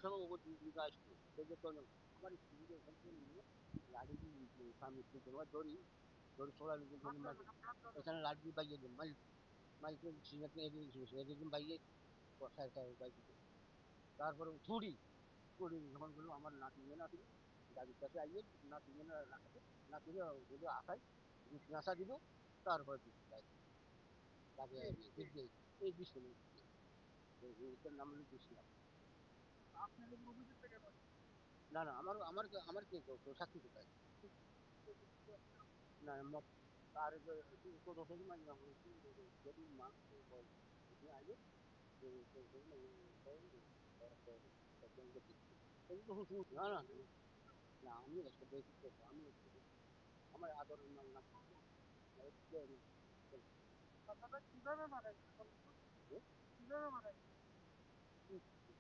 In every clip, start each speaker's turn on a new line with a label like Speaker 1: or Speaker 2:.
Speaker 1: সময় ও দিকে আসতো সে যে কোনো আমার স্ত্রীকে ওখান থেকে নিয়ে লাড়ি দিয়ে স্বামী স্ত্রী তোমার দড়ি দড়ি ছোড়ার জন্য এখানে লাড়ি দিয়ে বাইয়ে দিন মালিক মালিকের সিঙ্গাতে এদিন বাইয়ে বসায় বাইয়ে তারপরে ছুরি ছুরি যখন বললো আমার নাতি নাতি দাদির কাছে আইয়ে নাতি নাতি আসাই নাসা দিল তারপরে লাগে এই দৃশ্য এটার নাম হলো দৃশ্য না না আমার আমার আমার কে সাক্ষী কোথায় না তার কত সময় যদি মা আগে না না না আমি আমি আমার আদর না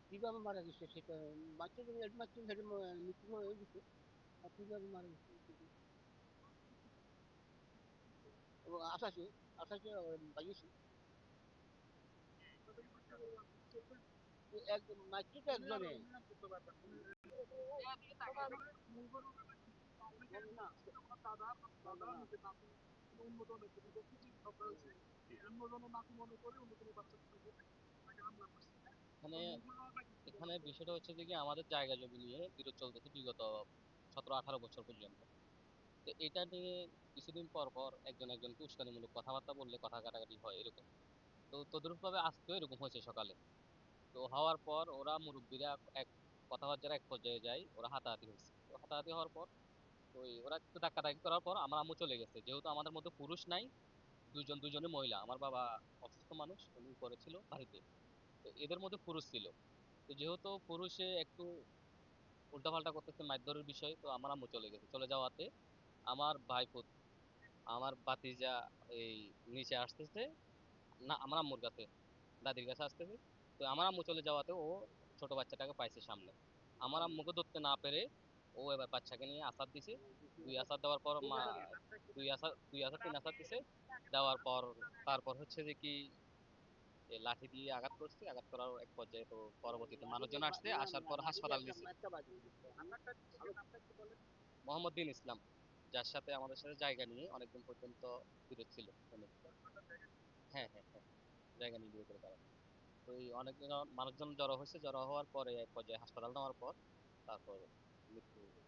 Speaker 1: কিভাবে মারা গেছে সেটা বাচ্চা বাচ্চা মৃত্যু হয়ে গেছে আর কিভাবে মারা গেছে এবং আশাসে আশাসে বাইয়েছে একদম মারছে তো একজনে
Speaker 2: এখানে এখানে বিষয়টা হচ্ছে যে কি আমাদের জায়গা জমি নিয়ে বিরোধ চলতেছে বিগত 17-18 বছর পর্যন্ত। তো এটা নিয়ে কিছুদিন পর পর একজন একজনকে উস্কানিমূলক কথাবার্তা বললে কথা কাটাকাটি হয় এরকম। তো তদ্রুপভাবে আজকেও এরকম হয়েছে সকালে। তো হওয়ার পর ওরা মুরব্বীরা এক কথাবার্তার এক পর্যায়ে যায়, ওরা হাতাহাতি হয়েছে। তো হাতাহাতি হওয়ার পর ওই ওরা একটু ধাক্কাধাক্কি করার পর আমার আম্মু চলে গেছে, যেহেতু আমাদের মধ্যে পুরুষ নাই, দুজনে মহিলা। আমার বাবা অসুস্থ মানুষ, উনি উপরে ছিল বাড়িতে। তো এদের মধ্যে পুরুষ ছিল। তো যেহেতু পুরুষে একটু উল্টাপাল্টা করতেছে মারধরের বিষয়, তো আমার আম্মু চলে গেছে। চলে যাওয়াতে আমার ভাইপো, আমার ভাতিজা এই নিচে আসতেছে, না আমার আম্মুর কাছে, দাদির কাছে আসতেছে। তো আমার আম্মু চলে যাওয়াতে ও ছোট বাচ্চাটাকে পাইছে সামনে। আমার আম্মুকে ধরতে না পেরে ও এবার বাচ্চাকে নিয়ে আসাদ দিছে। 2 আসাদ দেওয়ার পর মা 2 আসাদ 3 আসাদ দিছে। দেওয়ার পর তারপর হচ্ছে যে কি লাঠি দিয়ে আঘাত করছে। আঘাত করার এক পর্যায়ে তো পরবর্তীতে মানুষজন আসছে, আসার পর হাসপাতাল নিছে। মোহাম্মদ বিন ইসলাম, যার সাথে আমাদের সাথে জায়গা নিয়ে অনেকদিন পর্যন্ত বিরোধ ছিল উনি। হ্যাঁ হ্যাঁ হ্যাঁ, জায়গা নিয়ে বিরোধের কারণে তো এই অনেকজন মানুষজন জড়ো হয়েছে। জড়ো হওয়ার পরে এক পর্যায়ে হাসপাতাল নেওয়ার পর তারপর মৃত্যু হয়েছে।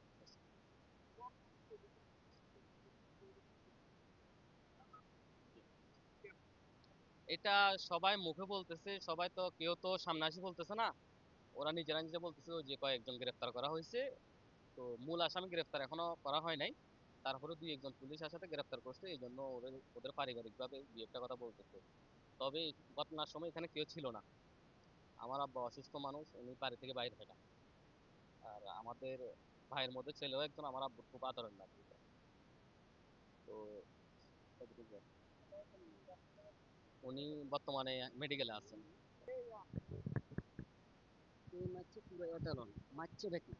Speaker 2: এটা সবাই মুখে বলতেছে, সবাই তো কেউ তো সামনে আসি বলতেছে না। ওরা নিজেরা নিজে বলতেছে ওই যে কয়েকজন গ্রেফতার করা হয়েছে। তো মূল আসামি গ্রেফতার এখনো করা হয় নাই। তারপরে 2-1 জন পুলিশ আসাতে গ্রেফতার করছে, এই জন্য ওদের ওদের পারিবারিক ভাবে দুই একটা কথা বলতেছে। তবে এই ঘটনার সময় এখানে কেউ ছিল না। আমার আব্বা অসুস্থ মানুষ, উনি বাড়ি থেকে বাইরে হয় না। আর আমাদের ভাইয়ের মধ্যে ছেলেও একজন আমার আব্বুর খুব আদরের নাতি। তো এতটুকু আর কি। উনি বর্তমানে মেডিকেলে আছেন।
Speaker 1: এই মারছে পুরো এটা নয় মারছে নাকি